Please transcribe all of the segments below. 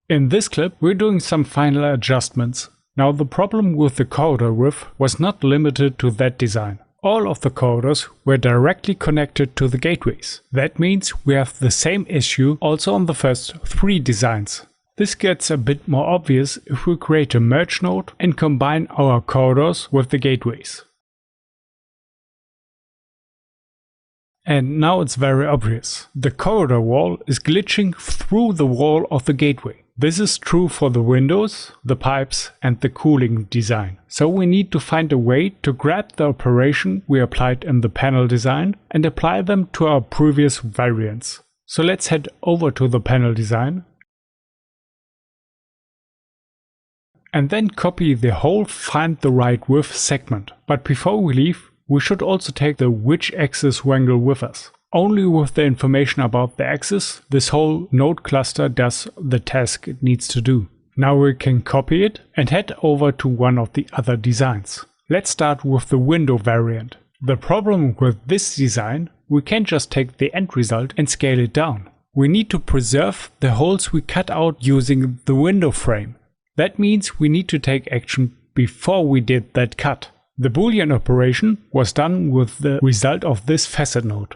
In this clip we're doing some final adjustments. Now the problem with the corridor width was not limited to that design. All of the corridors were directly connected to the gateways. That means we have the same issue also on the first 3 designs. This gets a bit more obvious if we create a merge node and combine our corridors with the gateways. And now it's very obvious. The corridor wall is glitching through the wall of the gateway. This is true for the windows, the pipes and the cooling design. So we need to find a way to grab the operation we applied in the panel design and apply them to our previous variants. So let's head over to the panel design and then copy the whole find the right width segment. But before we leave, we should also take the which axis wrangle with us. Only with the information about the axis, this whole node cluster does the task it needs to do. Now we can copy it and head over to one of the other designs. Let's start with the window variant. The problem with this design, we can't just take the end result and scale it down. We need to preserve the holes we cut out using the window frame. That means we need to take action before we did that cut. The Boolean operation was done with the result of this facet node.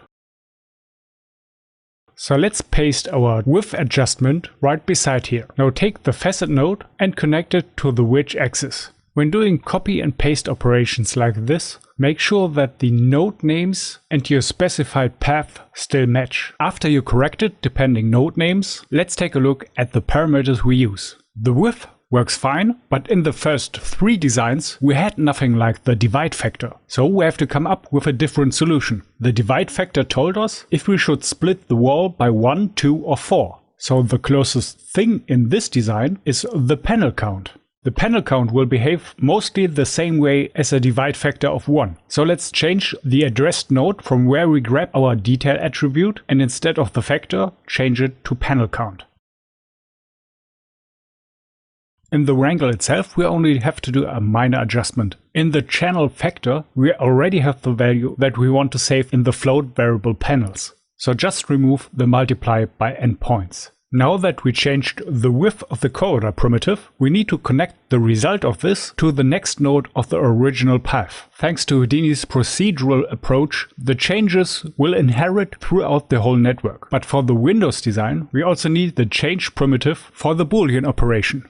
So let's paste our width adjustment right beside here. Now take the facet node and connect it to the which axis. When doing copy and paste operations like this, make sure that the node names and your specified path still match. After you corrected depending node names, let's take a look at the parameters we use. The width works fine, but in the first 3 designs we had nothing like the divide factor. So we have to come up with a different solution. The divide factor told us if we should split the wall by 1, 2 or 4. So the closest thing in this design is the panel count. The panel count will behave mostly the same way as a divide factor of 1. So let's change the addressed node from where we grab our detail attribute and instead of the factor change it to panel count. In the wrangle itself we only have to do a minor adjustment. In the channel factor we already have the value that we want to save in the float variable panels. So just remove the multiply by endpoints. Now that we changed the width of the corridor primitive, we need to connect the result of this to the next node of the original path. Thanks to Houdini's procedural approach, the changes will inherit throughout the whole network. But for the Windows design we also need the change primitive for the Boolean operation.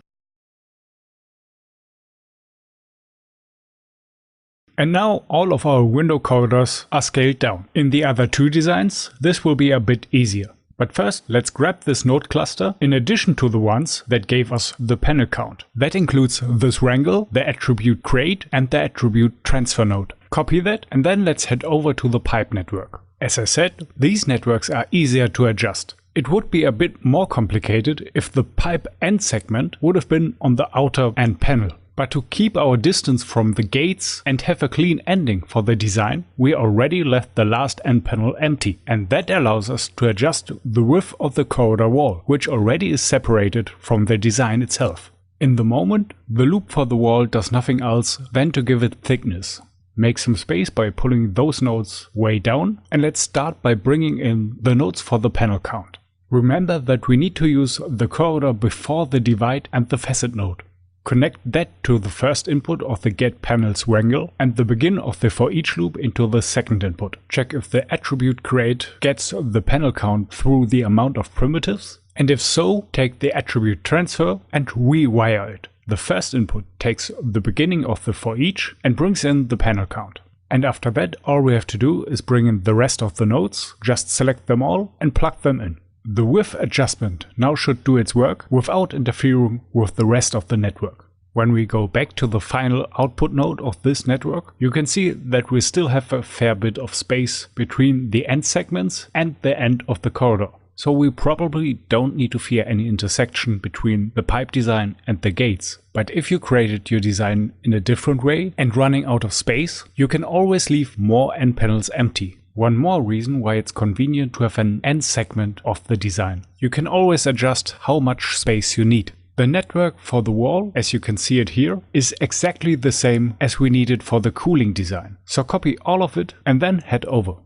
And now all of our window corridors are scaled down. In the other 2 designs this will be a bit easier. But first let's grab this node cluster in addition to the ones that gave us the panel count. That includes this wrangle, the attribute create and the attribute transfer node. Copy that and then let's head over to the pipe network. As I said, these networks are easier to adjust. It would be a bit more complicated if the pipe end segment would have been on the outer end panel. But to keep our distance from the gates and have a clean ending for the design, we already left the last end panel empty, and that allows us to adjust the width of the corridor wall, which already is separated from the design itself. In the moment, the loop for the wall does nothing else than to give it thickness. Make some space by pulling those nodes way down, and let's start by bringing in the nodes for the panel count. Remember that we need to use the corridor before the divide and the facet node. Connect that to the first input of the getPanels wrangle and the begin of the for each loop into the second input. Check if the attribute create gets the panel count through the amount of primitives, and if so, take the attribute transfer and rewire it. The first input takes the beginning of the for each and brings in the panel count. And after that all we have to do is bring in the rest of the nodes, just select them all and plug them in. The width adjustment now should do its work without interfering with the rest of the network. When we go back to the final output node of this network, you can see that we still have a fair bit of space between the end segments and the end of the corridor. So we probably don't need to fear any intersection between the pipe design and the gates. But if you created your design in a different way and running out of space, you can always leave more end panels empty. One more reason why it's convenient to have an end segment of the design. You can always adjust how much space you need. The network for the wall, as you can see it here, is exactly the same as we needed for the cooling design. So copy all of it and then head over.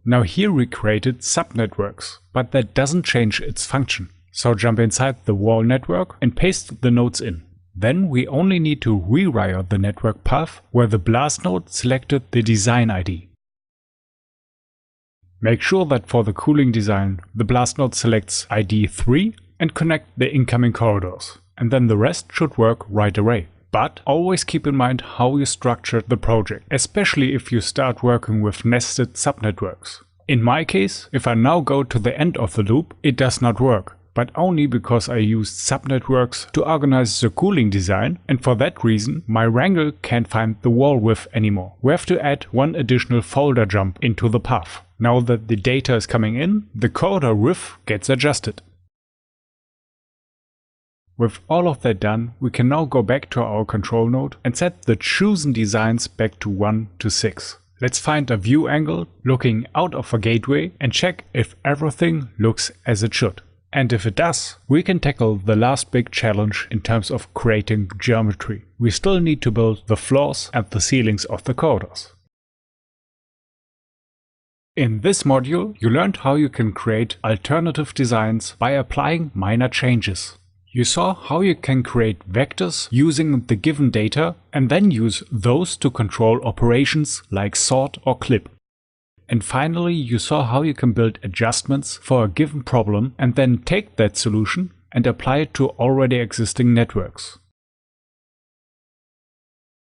Now here we created subnetworks, but that doesn't change its function. So jump inside the wall network and paste the nodes in. Then we only need to rewire the network path where the BLAST node selected the design ID. Make sure that for the cooling design, the BLAST node selects ID 3 and connect the incoming corridors. And then the rest should work right away. But always keep in mind how you structured the project, especially if you start working with nested subnetworks. In my case, if I now go to the end of the loop, it does not work, but only because I used subnetworks to organize the cooling design, and for that reason my wrangle can't find the wall width anymore. We have to add one additional folder jump into the path. Now that the data is coming in, the corridor width gets adjusted. With all of that done, we can now go back to our control node and set the chosen designs back to 1 to 6. Let's find a view angle looking out of a gateway and check if everything looks as it should. And if it does, we can tackle the last big challenge in terms of creating geometry. We still need to build the floors and the ceilings of the corridors. In this module, you learned how you can create alternative designs by applying minor changes. You saw how you can create vectors using the given data and then use those to control operations like sort or clip. And finally, you saw how you can build adjustments for a given problem and then take that solution and apply it to already existing networks.